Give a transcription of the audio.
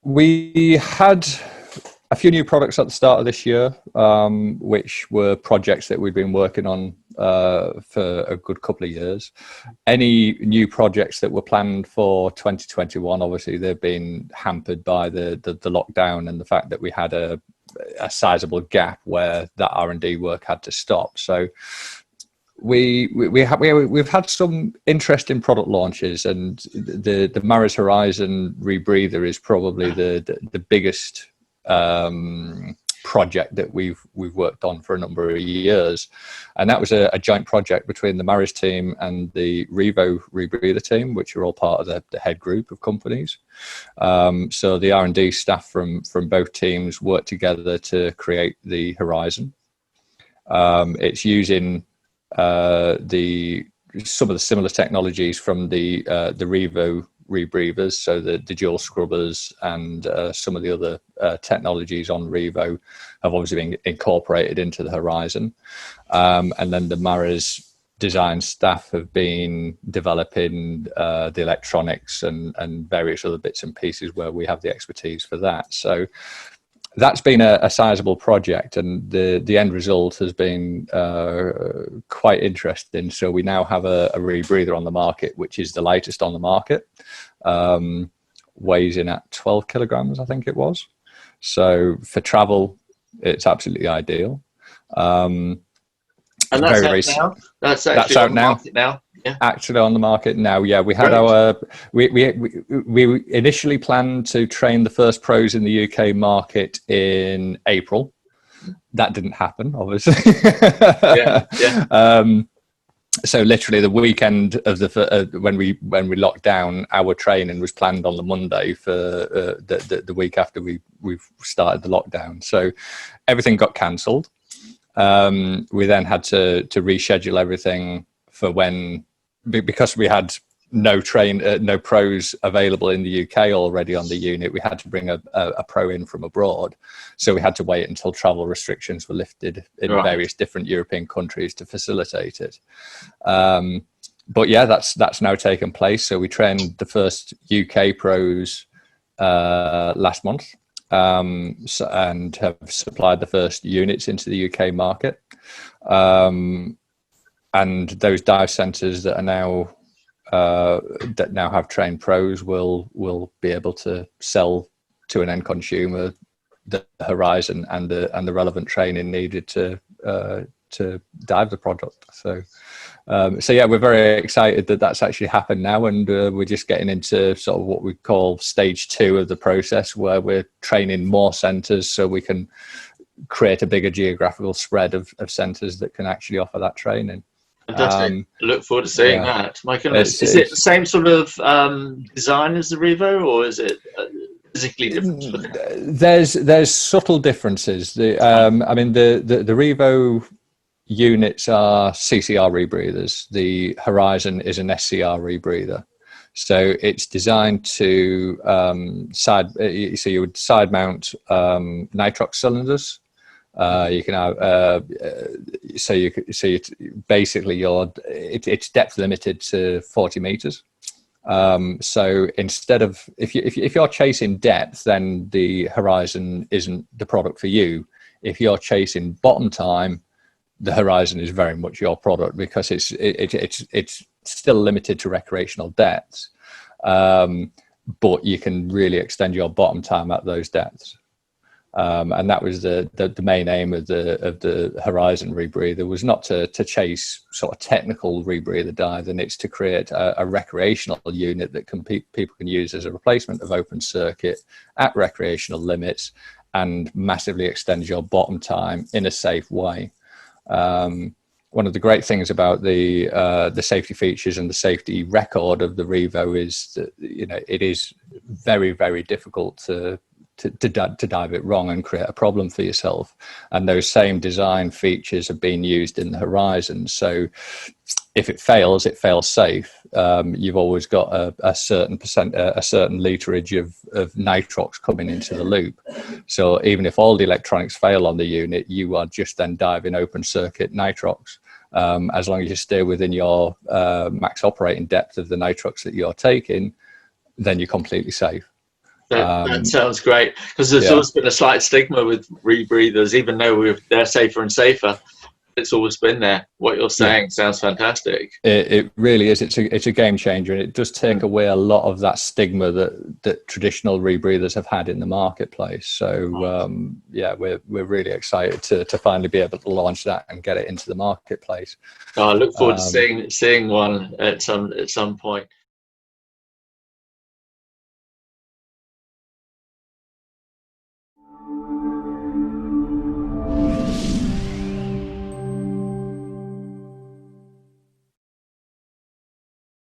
We had a few new products at the start of this year, which were projects that we've been working on for a good couple of years. Any new projects that were planned for 2021, obviously they've been hampered by the lockdown and the fact that we had a sizable gap where that R&D work had to stop. So we've had some interesting product launches, and the Maris Horizon Rebreather is probably the biggest project that we've worked on for a number of years, and that was a joint project between the Maris team and the Revo Rebreather team, which are all part of the head group of companies. So the R&D staff from both teams worked together to create the Horizon. It's using some of the similar technologies from the Revo rebreathers, so the dual scrubbers and some of the other technologies on Revo have obviously been incorporated into the Horizon. And then the Maris design staff have been developing the electronics and various other bits and pieces where we have the expertise for that. So that's been a sizable project, and the end result has been quite interesting. So we now have a rebreather on the market, which is the lightest on the market, weighs in at 12 kilograms, I think it was. So for travel, it's absolutely ideal. And that's out now? That's actually out now? Yeah. Actually on the market now. Yeah, we had we initially planned to train the first pros in the UK market in April. That didn't happen, obviously. So literally the weekend of when we locked down, our training was planned on the Monday for the week after we've started the lockdown. So everything got cancelled. We then had to reschedule everything for when, because we had no pros available in the UK already on the unit. We had to bring a pro in from abroad, so we had to wait until travel restrictions were lifted in various different European countries to facilitate it. But yeah, that's now taken place. So we trained the first UK pros last month, and have supplied the first units into the UK market. And those dive centres that are now have trained pros will be able to sell to an end consumer the Horizon and the relevant training needed to dive the product. So yeah, we're very excited that that's actually happened now, and we're just getting into sort of what we call stage 2 of the process, where we're training more centres so we can create a bigger geographical spread of centres that can actually offer that training. Fantastic. I look forward to seeing that. My goodness, is it the same sort of design as the Revo, or is it physically different? There's subtle differences. I mean, the Revo units are CCR rebreathers. The Horizon is an SCR rebreather. So it's designed to so you would side mount nitrox cylinders. You can have basically it's depth limited to 40 meters. So instead of if you're chasing depth, then the Horizon isn't the product for you. If you're chasing bottom time, the Horizon is very much your product, because it's still limited to recreational depths, but you can really extend your bottom time at those depths. And that was the main aim of the Horizon Rebreather, was not to chase sort of technical rebreather dive, and it's to create a recreational unit that people can use as a replacement of open circuit at recreational limits, and massively extends your bottom time in a safe way. One of the great things about the safety features and the safety record of the Revo is that, you know, it is very, very difficult to dive it wrong and create a problem for yourself. And those same design features have been used in the Horizon. So if it fails safe. You've always got a certain literage of nitrox coming into the loop. So even if all the electronics fail on the unit, you are just then diving open circuit nitrox. As long as you stay within your max operating depth of the nitrox that you're taking, then you're completely safe. That sounds great, because there's always been a slight stigma with rebreathers, even though they're safer and safer. It's always been there. What you're saying sounds fantastic. It really is. It's a game changer, and it does take away a lot of that stigma that traditional rebreathers have had in the marketplace. So we're really excited to finally be able to launch that and get it into the marketplace. I look forward to seeing one at some point.